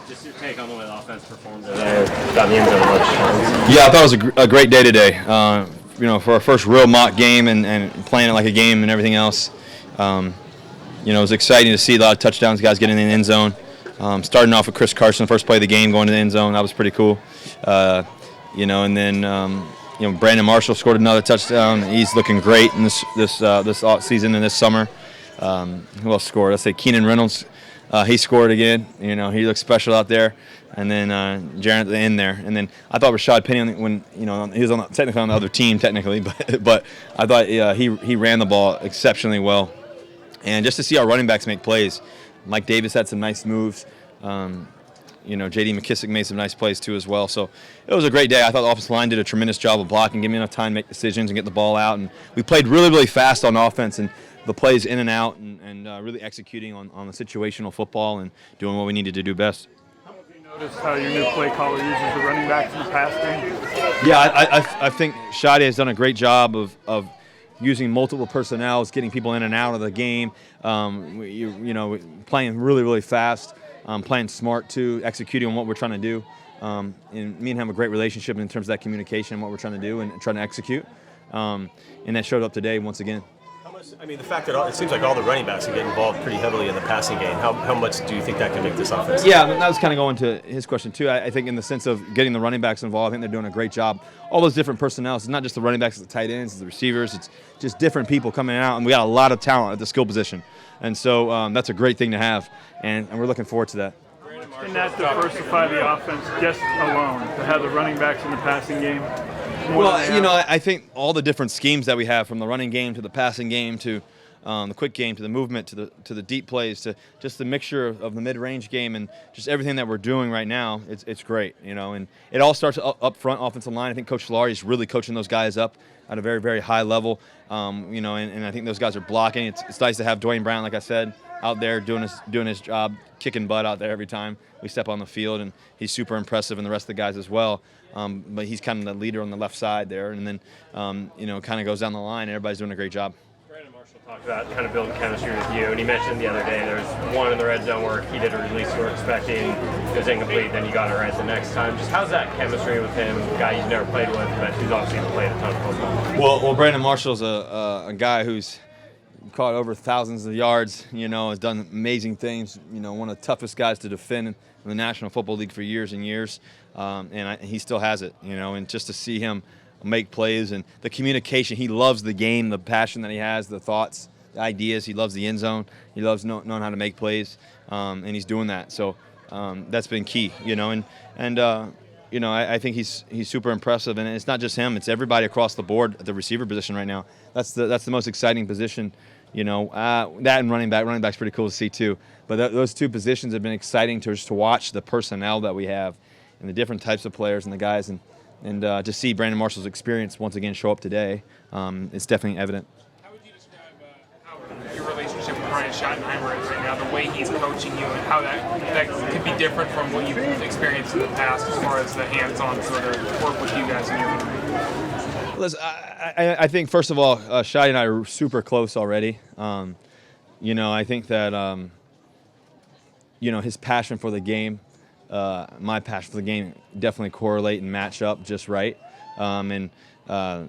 Just your take on the way the offense performed today. Got the end zone much. Yeah, I thought it was a great day today. For our first real mock game and playing it like a game and everything else. It was exciting to see a lot of touchdowns, guys getting in the end zone. Starting off with Chris Carson, first play of the game, going to the end zone. That was pretty cool. And then Brandon Marshall scored another touchdown. He's looking great in this season and this summer. Who else scored? Let's say Keenan Reynolds. He scored again. He looks special out there. And then Jaron at the end there. And then I thought Rashad Penny, when he was technically on the other team, but I thought he ran the ball exceptionally well. And just to see our running backs make plays, Mike Davis had some nice moves. J.D. McKissick made some nice plays too as well. So it was a great day. I thought the offensive line did a tremendous job of blocking, giving me enough time to make decisions and get the ball out. And we played really, really fast on offense and the plays in and out and really executing on the situational football and doing what we needed to do best. How have you noticed how your new play caller uses the running backs in the pass game? Yeah, I think Shadi has done a great job of using multiple personnels, getting people in and out of the game, playing really, really fast, playing smart too, executing on what we're trying to do. And me and him have a great relationship in terms of that communication and what we're trying to do and trying to execute. And that showed up today once again. The fact that it seems like all the running backs are getting involved pretty heavily in the passing game, how much do you think that can make this offense? Yeah, that was kind of going to his question too. I think in the sense of getting the running backs involved, I think they're doing a great job. All those different personnel, it's not just the running backs, it's the tight ends, it's the receivers, it's just different people coming out, and we got a lot of talent at the skill position. And so that's a great thing to have, and we're looking forward to that. Can that diversify the offense just alone, to have the running backs in the passing game? I think all the different schemes that we have, from the running game to the passing game to the quick game to the movement to the deep plays to just the mixture of the mid-range game and just everything that we're doing right now, it's great, and it all starts up front, offensive line. I think Coach Solari is really coaching those guys up at a very, very high level, and I think those guys are blocking. It's nice to have Dwayne Brown, like I said, out there doing his job, kicking butt out there every time we step on the field, and he's super impressive, and the rest of the guys as well. But he's kind of the leader on the left side there, and then kind of goes down the line, and everybody's doing a great job. Brandon Marshall talked about kind of building chemistry with you, and he mentioned the other day there was one in the red zone where he did a release you were expecting, it was incomplete, then you got it right the next time. Just how's that chemistry with him, a guy you've never played with, but who's obviously played a ton of football? Well, Brandon Marshall's a guy who's caught over thousands of yards, has done amazing things, one of the toughest guys to defend in the National Football League for years and years, and he still has it, and just to see him make plays and the communication, he loves the game, the passion that he has, the thoughts, the ideas, he loves the end zone, he loves knowing how to make plays, and he's doing that, so that's been key, I think he's super impressive, and it's not just him, it's everybody across the board at the receiver position right now. That's the most exciting position. That and running back's pretty cool to see too. But those two positions have been exciting to watch the personnel that we have and the different types of players and the guys, and to see Brandon Marshall's experience once again show up today, it's definitely evident. How would you describe how your relationship with Brian Schottenheimer is right now, the way he's coaching you, and how that could be different from what you've experienced in the past as far as the hands-on sort of work with you guys in your room? Listen, I think, first of all, Shai and I are super close already. I think that, his passion for the game, my passion for the game definitely correlate and match up just right. And I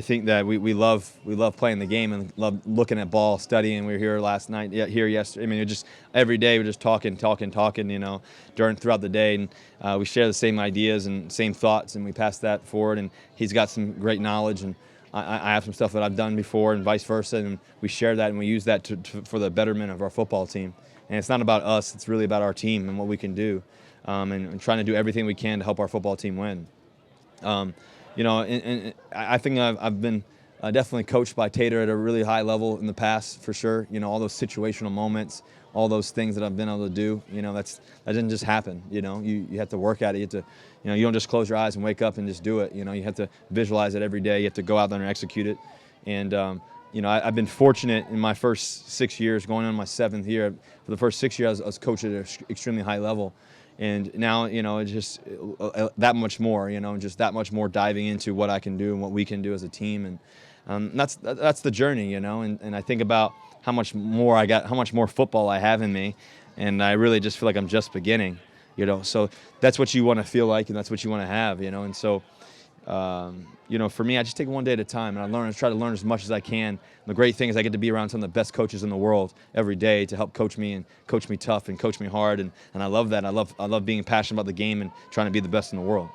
think that we love playing the game and love looking at ball, studying. We were here last night, here yesterday. I mean, just every day we're just talking, throughout the day, and we share the same ideas and same thoughts, and we pass that forward. And he's got some great knowledge, and I have some stuff that I've done before, and vice versa. And we share that, and we use that for the betterment of our football team. And it's not about us; it's really about our team and what we can do, and trying to do everything we can to help our football team win. And I think I've been definitely coached by Tater at a really high level in the past, for sure. All those situational moments, all those things that I've been able to do. That didn't just happen. You have to work at it. You have to, you don't just close your eyes and wake up and just do it. You have to visualize it every day. You have to go out there and execute it. And I've been fortunate in my first 6 years, going on my 7th year. For the first 6 years, I was coached at an extremely high level. And now, it's just that much more, just that much more diving into what I can do and what we can do as a team. And that's the journey, and I think about how much more football I have in me. and I really just feel like I'm just beginning. So that's what you want to feel like, and that's what you want to have. And so. For me, I just take it one day at a time, and I try to learn as much as I can. The great thing is I get to be around some of the best coaches in the world every day to help coach me and coach me tough and coach me hard, and I love that. I love being passionate about the game and trying to be the best in the world.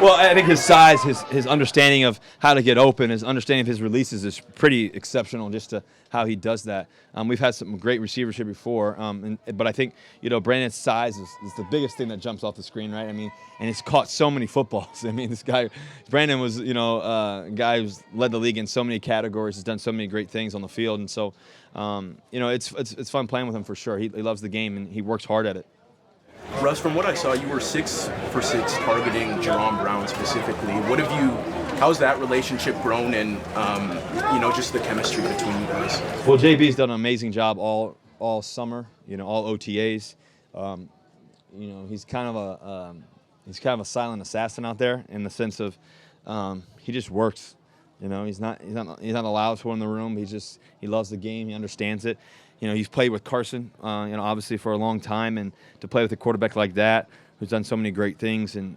Well, I think his size, his understanding of how to get open, his understanding of his releases is pretty exceptional just to how he does that. We've had some great receivers here before, but I think, Brandon's size is the biggest thing that jumps off the screen, right? I mean, and he's caught so many footballs. I mean, Brandon was, a guy who's led the league in so many categories, has done so many great things on the field, and so, it's fun playing with him for sure. He loves the game, and he works hard at it. Russ, from what I saw, you were 6 for 6 targeting Jerome Brown specifically. How's that relationship grown, and just the chemistry between you guys? Well, JB's done an amazing job all summer. All OTAs. He's kind of a silent assassin out there in the sense of he just works. He's not the loudest one in the room. He loves the game. He understands it. He's played with Carson, obviously for a long time, and to play with a quarterback like that, who's done so many great things, and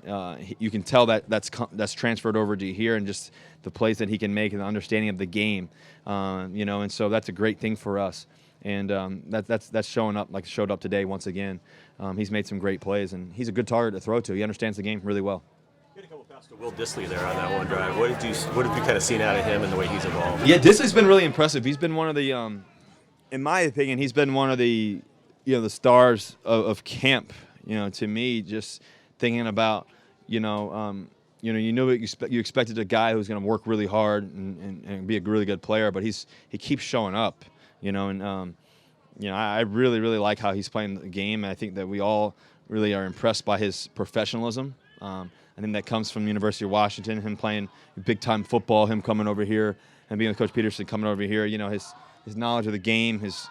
you can tell that's transferred over to here, and just the plays that he can make and the understanding of the game, and so that's a great thing for us, and that's showing up like it showed up today once again. He's made some great plays, and he's a good target to throw to. He understands the game really well. You had a couple passes to Will Dissly there on that one drive. What have you kind of seen out of him and the way he's evolved? Yeah, Dissly's been really impressive. He's been one of the in my opinion, he's been one of the, the stars of camp. To me, just thinking about, you knew you expected a guy who's going to work really hard and be a really good player, but he keeps showing up. I really, really like how he's playing the game. I think that we all really are impressed by his professionalism. I think that comes from the University of Washington, him playing big-time football, him coming over here, and being with Coach Peterson coming over here. His knowledge of the game, his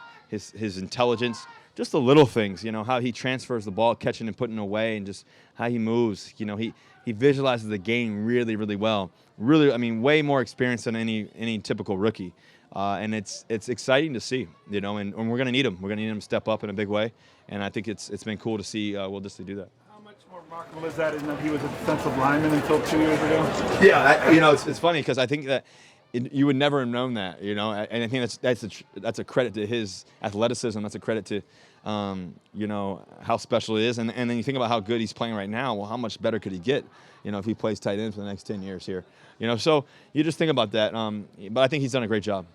intelligence, just the little things, how he transfers the ball, catching and putting it away, and just how he moves. He visualizes the game really, really well. Really, I mean, way more experience than any typical rookie. And it's exciting to see, and we're going to need him. We're going to need him to step up in a big way, and I think it's been cool to see Will Dissly do that. How much more remarkable is that in that he was a defensive lineman until 2 years ago? Yeah, it's funny because I think that you would never have known that, and I think that's a credit to his athleticism. That's a credit to, how special it is, and then you think about how good he's playing right now. Well, how much better could he get, if he plays tight end for the next 10 years here, So you just think about that. But I think he's done a great job.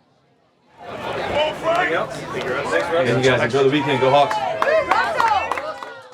Anything else? And you guys enjoy the weekend. Go Hawks.